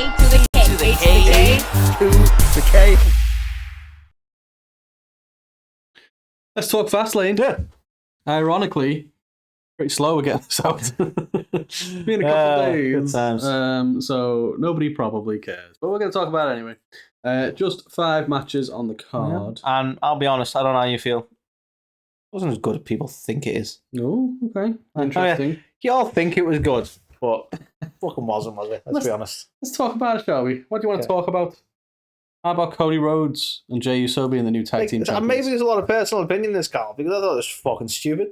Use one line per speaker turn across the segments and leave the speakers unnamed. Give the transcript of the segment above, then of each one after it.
to the K.
To the K.
To the K. Let's talk Fastlane.
Yeah.
Ironically, pretty slow again this out. Been a couple days.
Good times.
So nobody probably cares. But we're going to talk about it anyway. Just 5 matches on the card.
Yeah. And I'll be honest, I don't know how you feel. It wasn't as good as people think it is.
Oh, okay. Interesting.
You all think it was good, but it fucking wasn't, was it? Let's be honest.
Let's talk about it, shall we? What do you want to talk about? How about Cody Rhodes and Jey Uso being the new tag team champions?
Maybe there's a lot of personal opinion in this, Carl, because I thought it was fucking stupid.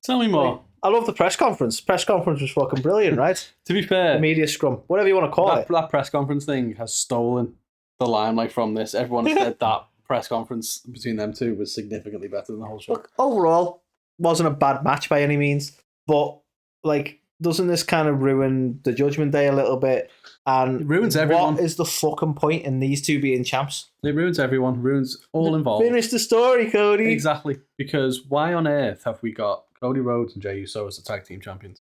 Tell me more.
I love the press conference. Press conference was fucking brilliant, right?
To be fair,
the media scrum, whatever you want to call it.
That press conference thing has stolen the limelight from this. Everyone said that press conference between them two was significantly better than the whole show.
Look, overall, wasn't a bad match by any means, but like, doesn't this kind of ruin the Judgment Day a little bit? And
it ruins everyone.
What is the fucking point in these two being champs?
It ruins everyone. Ruins all involved.
Finish the story, Cody.
Exactly. Because why on earth have we got Cody Rhodes and Jey Uso as the tag team champions?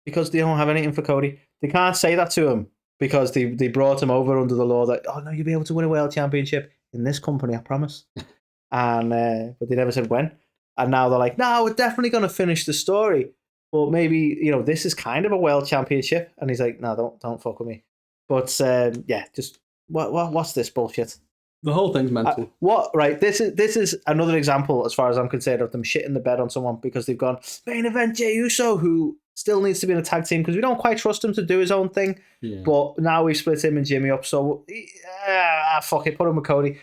Because they don't have anything for Cody. They can't say that to him because they brought him over under the law that, oh no, you'll be able to win a world championship in this company, I promise. And but they never said when. And now they're like, no, we're definitely going to finish the story. But maybe, this is kind of a world championship. And he's like, no, don't fuck with me. But yeah, just what's this bullshit?
The whole thing's mental.
Right? This is another example, as far as I'm concerned, of them shitting the bed on someone because they've gone main event Jey Uso, who still needs to be in a tag team because we don't quite trust him to do his own thing. Yeah. But now we've split him and Jimmy up, so fuck it, put him with Cody.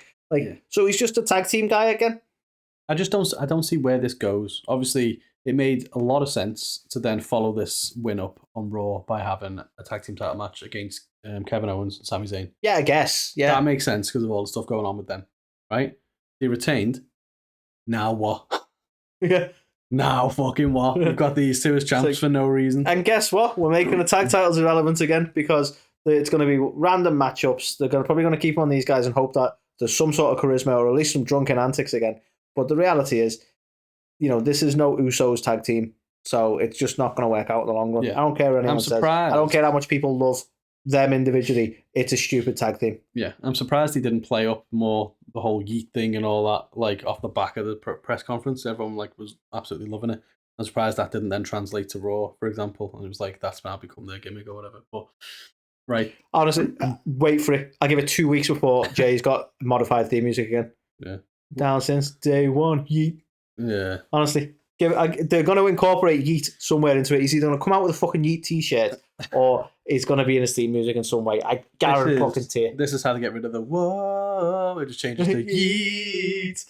So he's just a tag team guy again.
I don't see where this goes. Obviously, it made a lot of sense to then follow this win up on Raw by having a tag team title match against Kevin Owens and Sami Zayn.
Yeah, I guess. Yeah,
that makes sense because of all the stuff going on with them, right? They retained. Now what?
Yeah.
Now fucking what? We've got these two as champs for no reason.
And guess what? We're making the tag titles irrelevant again because it's going to be random matchups. They're probably going to keep on these guys and hope that there's some sort of charisma or at least some drunken antics again. But the reality is, this is no Usos tag team, so it's just not going to work out in the long run. Yeah. I don't care what anyone says. I don't care how much people love them individually. It's a stupid tag team.
Yeah, I'm surprised he didn't play up more the whole yeet thing and all that, off the back of the press conference. Everyone was absolutely loving it. I'm surprised that didn't then translate to Raw, for example. And it was that's now become their gimmick or whatever. But right,
honestly, wait for it. I'll give it 2 weeks before Jay's got modified theme music again.
Yeah.
Down since day one, yeet.
Yeah.
Honestly, they're going to incorporate yeet somewhere into it. He's either going to come out with a fucking yeet t-shirt or it's going to be in his theme music in some way. I guarantee fucking tear.
This is how to get rid of the whoa. It just changes to yeet.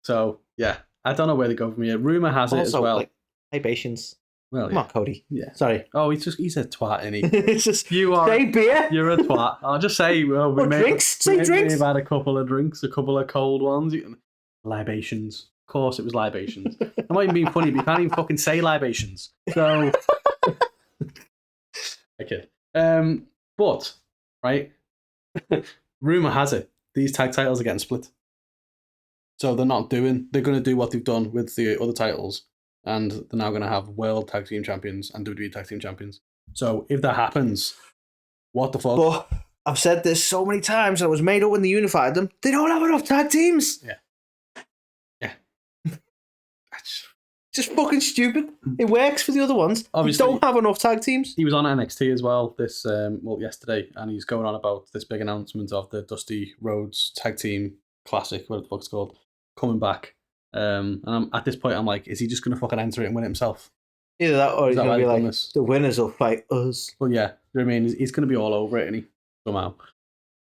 So, yeah. I don't know where they go from here. Rumour has it as well.
Libations.
Well,
come on, Cody.
Yeah.
Sorry.
Oh, he's a twat, isn't he?
It's just,
you are.
Say beer.
You're a twat. I'll just say,
drinks. Say drinks.
We've had a couple of drinks, a couple of cold ones. Libations. Of course, it was libations. I'm not even being funny, but you can't even fucking say libations. So, okay. But right, rumor has it these tag titles are getting split. So they're going to do what they've done with the other titles, and they're now going to have World Tag Team Champions and WWE Tag Team Champions. So if that happens, what the fuck?
But I've said this so many times, and it was made up when they unified them. They don't have enough tag teams.
Yeah.
Just fucking stupid. It works for the other ones. Obviously, they don't have enough tag teams.
He was on NXT as well yesterday, and he's going on about this big announcement of the Dusty Rhodes Tag Team Classic, what the fuck it's called, coming back. And at this point, I'm like, is he just going to fucking enter it and win it himself?
Either that, or he's going to be like, the winners will fight us.
Well, yeah, I mean, he's going to be all over it, isn't he? Somehow.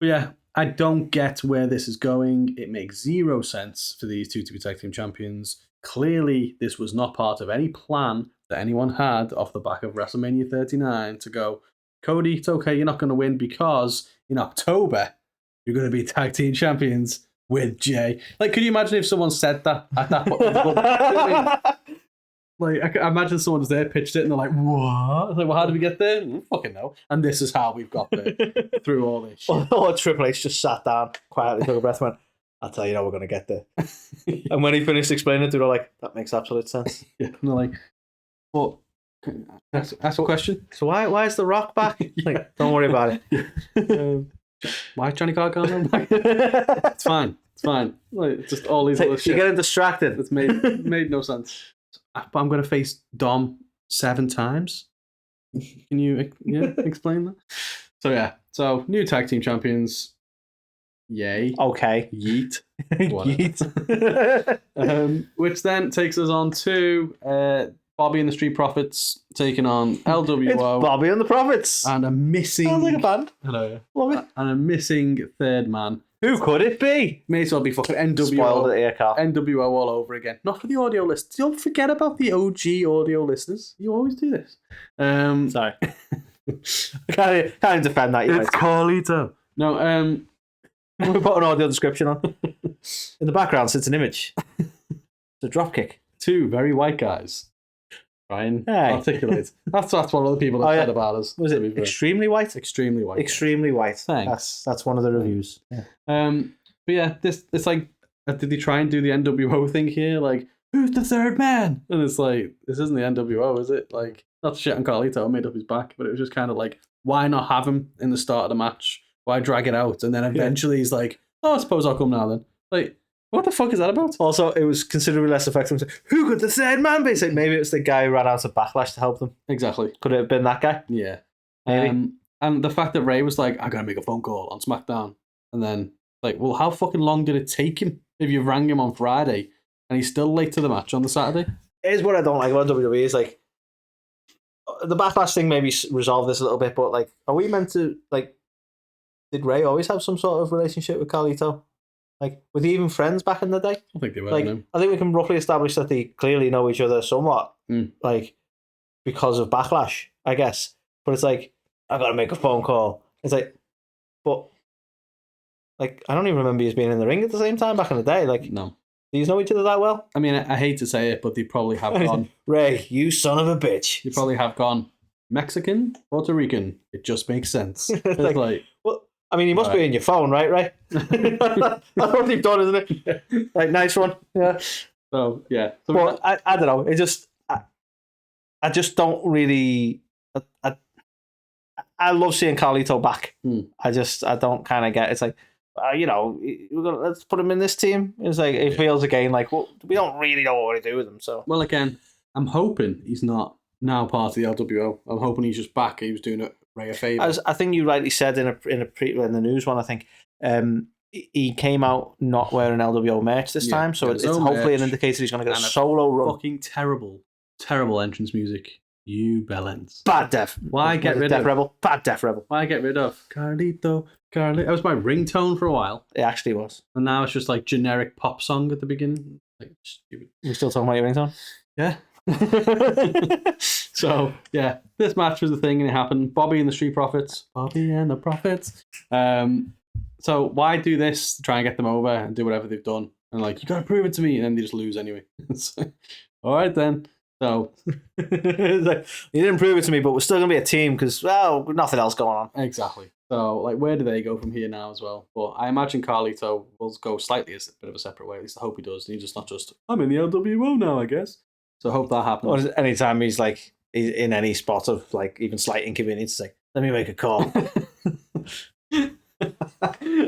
But yeah, I don't get where this is going. It makes zero sense for these two to be tag team champions. Clearly, this was not part of any plan that anyone had off the back of WrestleMania 39 to go, Cody, it's okay, you're not going to win because in October, you're going to be tag team champions with Jay. Could you imagine if someone said that at that point? I can imagine someone's there, pitched it, and they're like, what? Well, how did we get there? We don't fucking know. And this is how we've got there through all this shit.
Or Triple H just sat down, quietly took a breath and went, I'll tell you how we're going to get there. And when he finished explaining it, they were like, that makes absolute sense.
Yeah, and they're like, but That's a question.
So why is The Rock back? Like, don't worry about it.
Why is Johnny Gargano back? It's fine. It's fine. Like, just all these other
You're
shit.
getting distracted.
It's made no sense. I'm going to face Dom 7 times. Can you explain that? So yeah. So new tag team champions. Yay.
Okay.
Yeet.
Yeet.
Which then takes us on to Bobby and the Street Profits taking on LWO.
It's Bobby and the Profits.
And a missing...
Sounds like a band.
Hello.
Love it.
And a missing third man.
Who could it be?
May as well be fucking NWO.
Spoiled it here, Carl.
NWO all over again. Not for the audio listeners. Don't forget about the OG audio listeners. You always do this.
Sorry. I can't defend that.
It's Carlito. No,
we put an audio description on. In the background sits an image. It's a dropkick.
2 very white guys. Try and
Hey.
articulate. That's what other people have said about us.
Was it extremely white?
Extremely white.
Extremely white.
Thanks.
That's one of the reviews. Yeah.
But yeah, it's like, did they try and do the NWO thing here? Like, who's the third man? And it's like, this isn't the NWO, is it? Like, not shit on Carlito, made up his back, but it was just kind of like, why not have him in the start of the match? Why drag it out? And then eventually he's like, oh, I suppose I'll come now then. Like, what the fuck is that about?
Also, it was considerably less effective. Who could the third man be? So maybe it was the guy who ran out of Backlash to help them.
Exactly.
Could it have been that guy?
Yeah.
Maybe.
And the fact that Ray was like, I gotta make a phone call on SmackDown. And then, like, well, how fucking long did it take him if you rang him on Friday and he's still late to the match on the Saturday?
Here's what I don't like about WWE is, like, the Backlash thing maybe resolve this a little bit, but, like, are we meant to, like, did Ray always have some sort of relationship with Carlito? Like, were they even friends back in the day?
I think they were.
Like, I think we can roughly establish that they clearly know each other somewhat, like, because of Backlash, I guess. But it's like, I gotta make a phone call. It's like, but, like, I don't even remember you being in the ring at the same time back in the day. Like,
no.
Do you know each other that well?
I mean, I hate to say it, but they probably have gone.
Ray, you son of a bitch.
You probably have gone Mexican, Puerto Rican. It just makes sense. It's like,
well, I mean, you must be in your phone, right? Right? That's what you've done, isn't it? Like, nice one. Yeah.
So, yeah. So
well, I don't know. It just, I just don't really. I love seeing Carlito back. I don't kind of get. It's like, you know, let's put him in this team. It's like it feels again like, well, we don't really know what to do with him. So,
well, again, I'm hoping he's not now part of the LWO. I'm hoping he's just back. He was doing it Ray a favor.
As I think you rightly said in the news one, I think he came out not wearing LWO merch this time, so it's hopefully an indicator he's going to get a solo run.
Fucking terrible entrance music. You bellends.
Bad Def.
Why get rid
Def
of
Rebel? Bad Def Rebel.
Why get rid of Carlito? That was my ringtone for a while.
It actually was.
And now it's just like generic pop song at the beginning. Like stupid.
You still talking about your ringtone?
Yeah. So yeah, this match was the thing, and it happened. Bobby and the Street Profits. Bobby and the Profits. So why do this? Try and get them over and do whatever they've done. And like, you gotta prove it to me, and then they just lose anyway. All right then. So
like, you didn't prove it to me, but we're still gonna be a team because, well, nothing else going on.
Exactly. So like, where do they go from here now as well? But I imagine Carlito will go slightly a bit of a separate way. At least I hope he does. And he's just not just, I'm in the LWO now, I guess. So I hope that happens.
Or anytime he's like in any spot of like even slight inconvenience, it's like, let me make a call.
I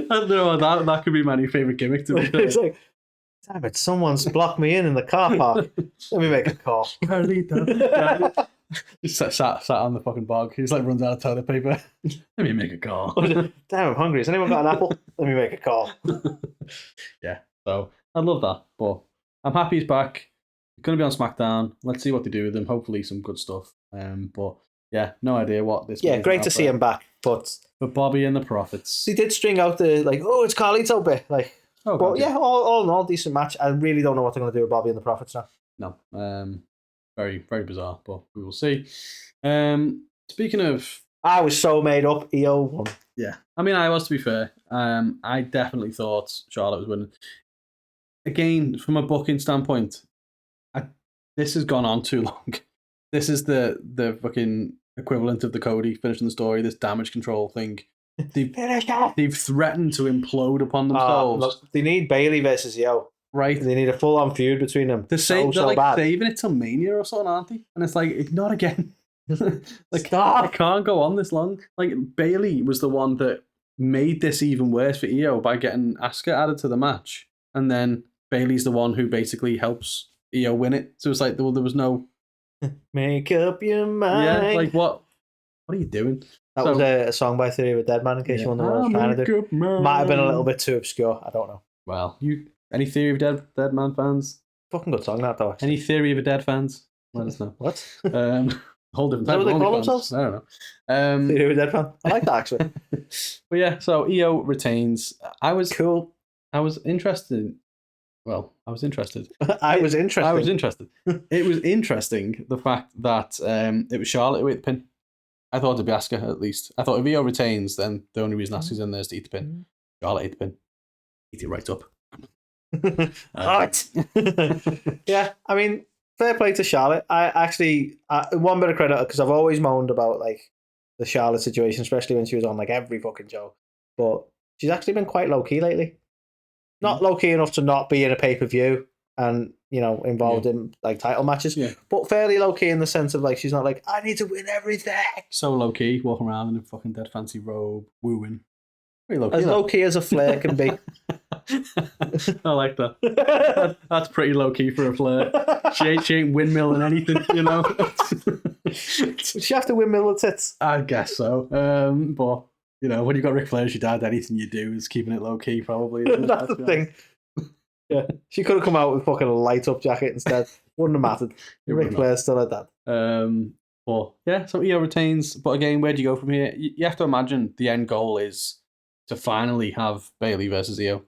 don't know, that could be my new favourite gimmick to be fair.
It's like, damn it, someone's blocked me in the car park. Let me make a call.
Carlito. Just sat on the fucking bog. He just like runs out of toilet paper. Let me make a call.
Damn, I'm hungry. Has anyone got an apple? Let me make a call.
Yeah, so I love that. But I'm happy he's back. He's going to be on SmackDown. Let's see what they do with him. Hopefully some good stuff. But yeah, no idea what this.
Yeah, great to see him back. But
Bobby and the Profits.
He did string out the like, oh, it's Carlito bit. Like,
oh,
but yeah, all in all, decent match. I really don't know what they're going to do with Bobby and the Profits now.
No, very, very bizarre, but we will see. Speaking of...
I was so made up, Iyo won.
Yeah. I mean, I was, to be fair. I definitely thought Charlotte was winning. Again, from a booking standpoint, this has gone on too long. This is the fucking equivalent of the Cody finishing the story, this damage control thing. They've threatened to implode upon themselves.
Look, they need Bayley versus Iyo.
right?
They need a full-on feud between them.
They're
so
like
bad.
saving it till Mania or something, aren't they? And it's like, not again. Like,
Stop.
it can't go on this long. Like, Bayley was the one that made this even worse for Iyo by getting Asuka added to the match. And then Bayley's the one who basically helps Iyo win it. So it's like, well, there was no...
Make up your mind.
Yeah, like, what are you doing?
That was a song by Theory of a Dead Man, in case you wonder what I was trying to do. Might have been a little bit too obscure. I don't know.
Well, any Theory of a Dead Man fans?
Fucking good song, that, though. Actually.
Any Theory of a Dead fans? Let us know.
What?
Whole different
Is that
type
what they
of
call
OnlyFans.
themselves?
I don't know.
Theory of a Dead Man. I like that, actually.
But yeah, so Iyo retains.
Cool.
I was interested. Well, I was interested.
I was interested.
It was interesting, the fact that it was Charlotte who ate the pin. I thought it'd be Asuka, at least. I thought if Iyo retains, then the only reason Asuka's in there is to eat the pin. Charlotte ate the pin. Eat it right up.
Hot. Yeah, I mean, fair play to Charlotte. I actually, one bit of credit, because I've always moaned about like the Charlotte situation, especially when she was on like every fucking show. But she's actually been quite low key lately. Not low key enough to not be in a pay per view and involved in like title matches, but fairly low key in the sense of like she's not like, I need to win everything.
So low key, walking around in a fucking dead fancy robe, wooing. Pretty low key.
As low key as a Flair can be.
I like that. That's pretty low key for a Flair. She ain't windmilling anything,
She have to windmill the tits.
I guess so. But when you've got Ric Flair as your dad, anything you do is keeping it low key, probably.
That's the thing. Yeah, she could have come out with fucking a light up jacket instead. Wouldn't have mattered. Ric Flair's still a dad.
But yeah, so Iyo retains. But again, where do you go from here? You have to imagine the end goal is to finally have Bayley versus Iyo.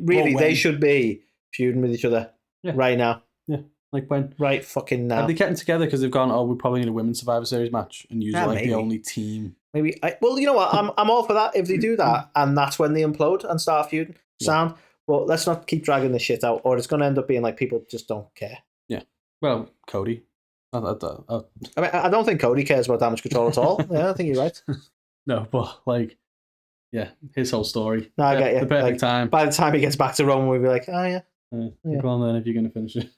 Really, they should be feuding with each other right now.
Yeah, like when?
Right fucking now.
Are they getting together because they've gone, we probably need a Women's Survivor Series match and use
maybe
the only team?
Maybe. Well, you know what? I'm all for that if they do that, and that's when they implode and start feuding. Sound. But let's not keep dragging this shit out, or it's going to end up being like people just don't care.
Yeah. Well, Cody.
I mean, I don't think Cody cares about damage control at all. Yeah, I think you're right.
No, but his whole story.
No, I get you.
The perfect time.
By the time he gets back to Rome, we'll be like, oh yeah.
Go on then if you're going to finish it.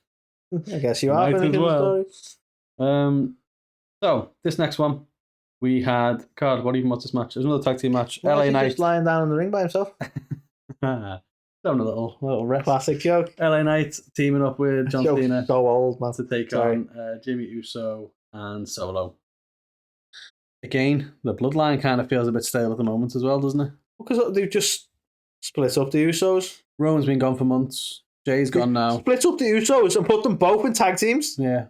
I guess you are finishing the story.
So this next one, we had what's this match? There's another tag team match.
Why
LA Knight
just lying down in the ring by himself.
Having a little rest.
Classic joke.
LA Knight teaming up with John Cena.
So old, man.
To take on Jimmy Uso and Solo. Again, the bloodline kind of feels a bit stale at the moment as well, doesn't it?
Because they've just split up the Usos.
Roman's been gone for months. Jay's gone now.
Split up the Usos and put them both in tag teams?
Yeah.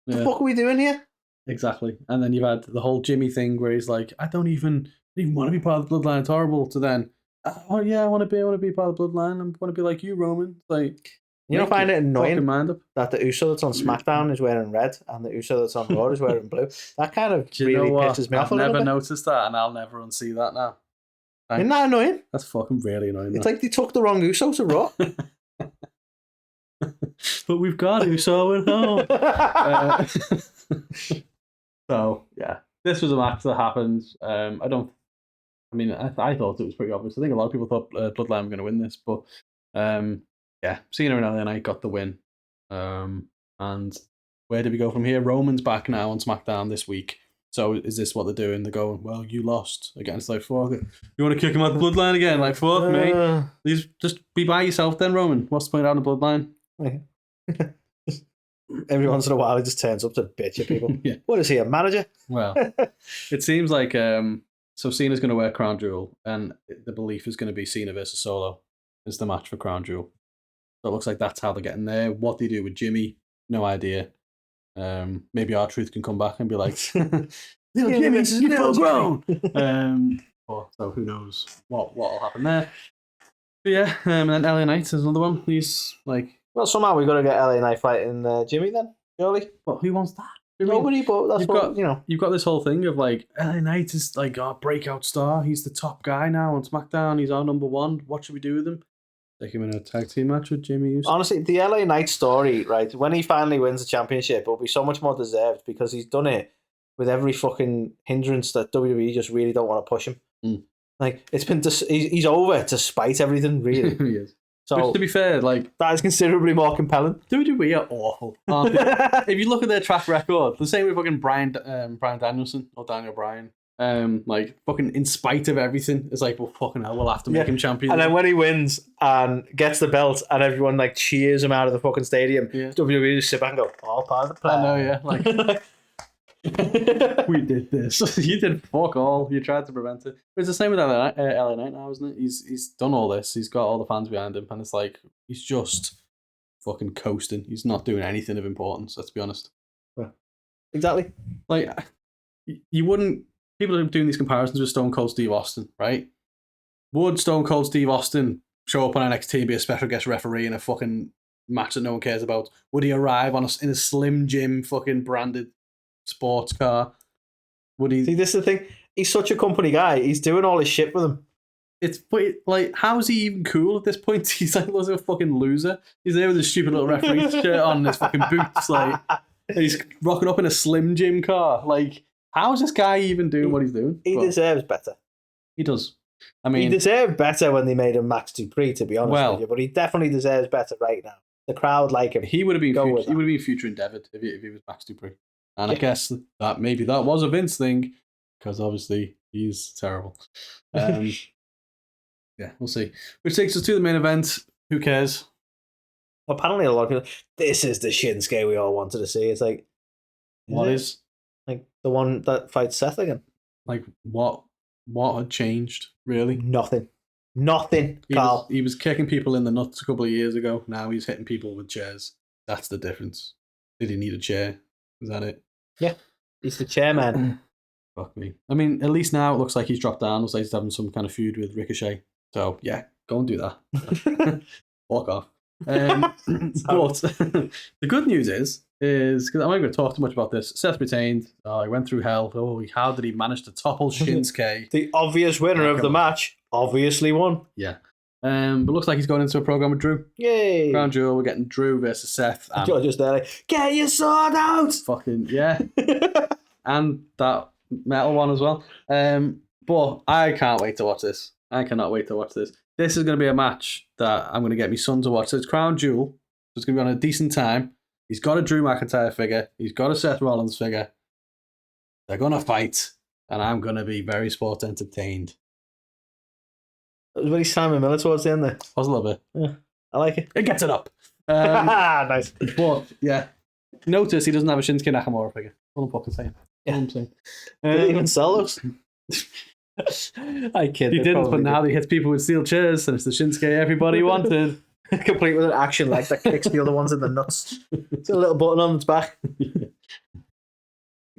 What the fuck are we doing here?
Exactly. And then you've had the whole Jimmy thing where he's like, I don't even want to be part of the bloodline. It's horrible. To then, I want to be part of the bloodline. I want to be like you, Roman. Like,
you don't find it annoying
mind up
that the Uso that's on SmackDown is wearing red and the Uso that's on Raw is wearing blue? That kind of really pisses me off a little bit.
I've never noticed that, and I'll never unsee that now.
Isn't that annoying?
That's fucking really annoying.
It's like they took the wrong Uso to Raw.
But we've got Uso at home. So yeah, this was a match that happened. I thought it was pretty obvious. I think a lot of people thought Bloodline were going to win this, but Cena and LA Knight got the win. And where do we go from here? Roman's back now on SmackDown this week. So is this what they're doing? They're going, well, you lost against like fuck it. You want to kick him out the Bloodline again? Like fuck me. Just be by yourself then, Roman. What's the point out of the Bloodline?
Every once in a while, he just turns up to bitch at people.
Yeah.
What is he, a manager?
Well, it seems like so Cena's going to wear Crown Jewel, and the belief is going to be Cena versus Solo is the match for Crown Jewel. So it looks like that's how they're getting there. What they do with Jimmy, no idea. Maybe R-Truth can come back and be like, Jimmy, you're full grown. So who knows what'll happen there. But yeah, and then LA Knight is another one. He's like,
well, somehow we've got to get LA Knight fighting Jimmy then, surely.
But who wants that?
Nobody, but that's
You've got this whole thing of like, LA Knight is like our breakout star. He's the top guy now on SmackDown. He's our number one. What should we do with him? Take him in a tag team match with Jimmy Uso.
Honestly, the LA Knight story, right, when he finally wins the championship, will be so much more deserved because he's done it with every fucking hindrance that WWE just really don't want to push him. Like, it's been he's over to spite everything, really.
He is.
So
Which, to be fair, like,
that is considerably more compelling.
WWE are awful, aren't they? If you look at their track record, the same with fucking Brian Danielson or Daniel Bryan. Like, fucking in spite of everything, it's like, well, fucking hell, we'll have to make him champion.
And then when he wins and gets the belt and everyone like cheers him out of the fucking stadium, WWE just sit back and go, all part of the plan.
I know, yeah. Like, we did this. You did fuck all. You tried to prevent it. But it's the same with LA Knight now, isn't it? He's done all this. He's got all the fans behind him, and it's like he's just fucking coasting. He's not doing anything of importance. Let's be honest.
Yeah. Exactly.
Like, you wouldn't. People are doing these comparisons with Stone Cold Steve Austin, right? Would Stone Cold Steve Austin show up on NXT and be a special guest referee in a fucking match that no one cares about? Would he arrive in a Slim Jim fucking branded sports car? Would he?
See, this is the thing. He's such a company guy. He's doing all his shit for them.
Like, how is he even cool at this point? He's like a fucking loser. He's there with his stupid little referee shirt on and his fucking boots. Like, he's rocking up in a Slim Jim car. Like, how is this guy even doing what he's doing?
He deserves better.
He does. I mean,
he deserved better when they made him Max Dupree, to be honest with you. But he definitely deserves better right now. The crowd like him.
He would have been future endeavoured if he was Max Dupree. And I guess that maybe that was a Vince thing, because obviously he's terrible. Yeah, we'll see. Which takes us to the main event. Who cares?
Apparently, a lot of people. This is the Shinsuke we all wanted to see. It's like,
what is?
Like the one that fights Seth again.
Like, what had changed, really?
Nothing, Carl.
He was kicking people in the nuts a couple of years ago. Now he's hitting people with chairs. That's the difference. Did he need a chair? Is that it?
Yeah, he's the chairman.
Fuck me. I mean, at least now it looks like he's dropped down. Looks like he's having some kind of feud with Ricochet. So, yeah, go and do that. Walk off. But the good news is because I'm not going to talk too much about this. Seth retained. He went through hell. How did he manage to topple Shinsuke?
The obvious winner of the match obviously won.
Yeah. But looks like he's going into a program with Drew.
Yay!
Crown Jewel. We're getting Drew versus Seth.
You're just there like, get your sword out!
Fucking, yeah. And that metal one as well. But I can't wait to watch this. I cannot wait to watch this. This is going to be a match that I'm going to get my son to watch. So it's Crown Jewel. So it's going to be on a decent time. He's got a Drew McIntyre figure. He's got a Seth Rollins figure. They're going to fight. And I'm going to be very sport entertained.
It was very Simon Miller towards the end there.
Was a little bit.
Yeah, I like it.
It gets it up.
Nice.
But, yeah. Notice he doesn't have a Shinsuke Nakamura figure. What I'm fucking saying.
Yeah.
What I'm saying.
Did he even sell those? I kid.
He didn't, but now he hits people with steel chairs, and it's the Shinsuke everybody wanted.
Complete with an action leg that kicks the other ones in the nuts. It's got a little button on its back.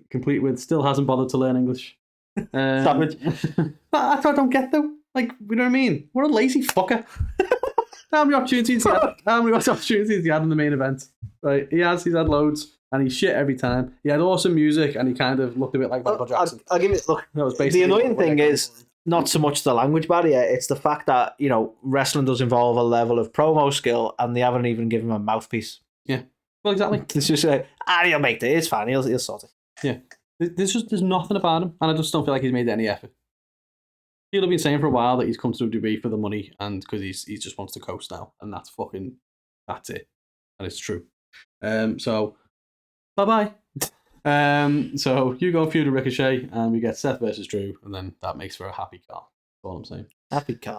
Complete with still hasn't bothered to learn English. Savage.
That's what I don't get though. Like, you know what I mean? What a lazy fucker. How many opportunities he had in the main event? Right, he's had loads, and he's shit every time. He had awesome music, and he kind of looked a bit like Michael Jackson.
I'll give it. Look, the annoying thing is not so much the language barrier; it's the fact that wrestling does involve a level of promo skill, and they haven't even given him a mouthpiece.
Yeah, well, exactly.
It's just like, he'll make it. It's fine. He'll sort it.
Yeah, there's nothing about him, and I just don't feel like he's made any effort. People have been saying for a while that he's come to WWE for the money, and because he just wants to coast now, and that's it, and it's true. So bye. So you go feud to Ricochet, and we get Seth versus Drew, and then that makes for a happy car. That's all I'm saying.
Happy car.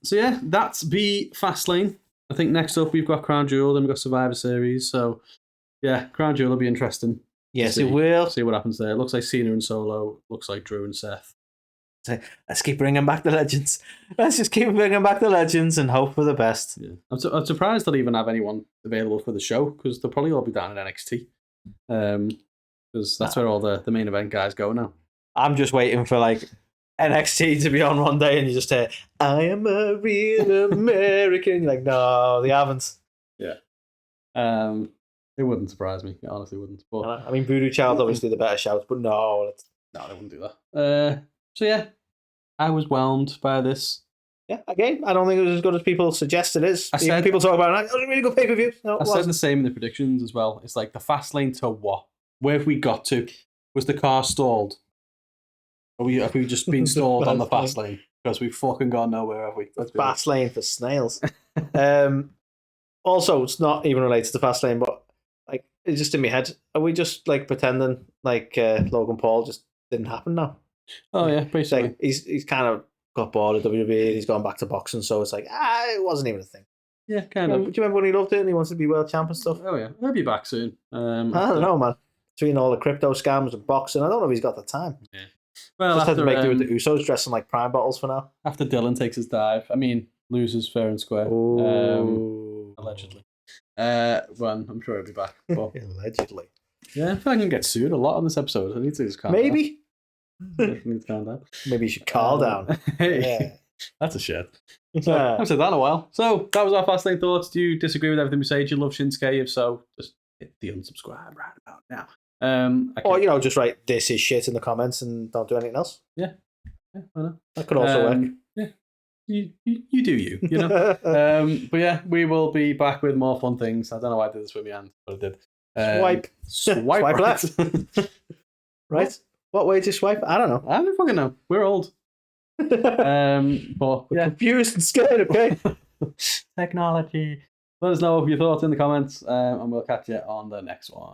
So yeah, that's the Fastlane. I think next up we've got Crown Jewel, then we've got Survivor Series. So yeah, Crown Jewel will be interesting.
Yes, it will.
See what happens there. Looks like Cena and Solo. Looks like Drew and Seth.
Let's keep bringing back the legends. Let's just keep bringing back the legends and hope for the best.
Yeah. I'm surprised they'll even have anyone available for the show, because they'll probably all be down in NXT. Because that's where all the main event guys go now. I'm
just waiting for like NXT to be on one day and you just hear, I am a real American. You're like, no, they haven't.
Yeah. It wouldn't surprise me. It honestly wouldn't. But
I mean, Voodoo Child obviously the better shout, but no.
No, they wouldn't do that. So yeah, I was whelmed by this.
Yeah, again, I don't think it was as good as people suggest it is. People talk about it, it was a really good pay-per-view. No,
I said the same in the predictions as well. It's like the Fastlane to what? Where have we got to? Was the car stalled? Have we just been stalled on the Fastlane? Because we've fucking gone nowhere, have we?
Fastlane for snails. Also, it's not even related to Fastlane, but like it's just in my head. Are we just like pretending like Logan Paul just didn't happen now?
Oh yeah,
It's
basically.
like he's kind of got bored of WWE and he's gone back to boxing, so it's like it wasn't even a thing.
Yeah, kind of.
Do you remember when he loved it and he wanted to be world champ and stuff?
Oh yeah, he'll be back soon.
I don't know, man. Between all the crypto scams and boxing, I don't know if he's got the time.
Yeah. Well,
just had
after,
to make do with the Usos dressing like prime bottles for now.
After Dylan takes his dive, I mean, loses fair and square. Allegedly. Well, I'm sure he'll be back. But
allegedly.
Yeah, I feel like I can get sued a lot on this episode. I need to just calm
Maybe.
down. I need to calm down.
Maybe you should calm down.
Yeah. That's a shit. So, I haven't said that in a while. So that was our Fastlane thoughts. Do you disagree with everything we say? Do you love Shinsuke? If so, just hit the unsubscribe right about now.
Or just write "this is shit" in the comments and don't do anything else.
Yeah, I know.
That could also work.
Yeah, you do you know. But yeah, we will be back with more fun things. I don't know why I did this with my hand, but I did. Swipe
right.
left.
Right. What way to swipe? I don't know.
I don't fucking know. We're old. But
we're confused and scared. Okay.
Technology. Let us know your thoughts in the comments, and we'll catch you on the next one.